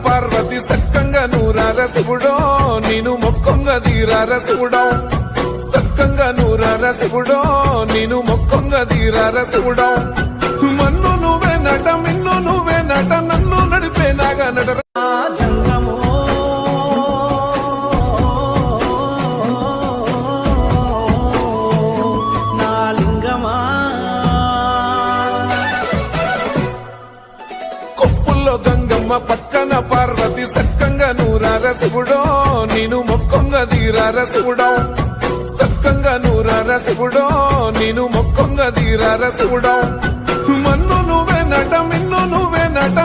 పార్వతి సక్కంగా నూరార శివుడో నేను మొక్కంగా తీరార శివుడో సక్కంగా నూరార శివుడో నేను మొక్కంగా తీరార శివుడో మన్ను నువ్వే నట మిన్ను నువ్వే నట నన్ను నడిపే నాగా నట కొప్పుల్లో గంగమ్మ పక్కన పార్వతి సక్కంగా నూరార శివుడో నేను మొక్కంగా తీరార శివుడో సక్కంగా నూరార శివుడో నేను మొక్కంగా తీరార శివుడో మన్ను నువ్వే నట మిన్ను నువ్వే నట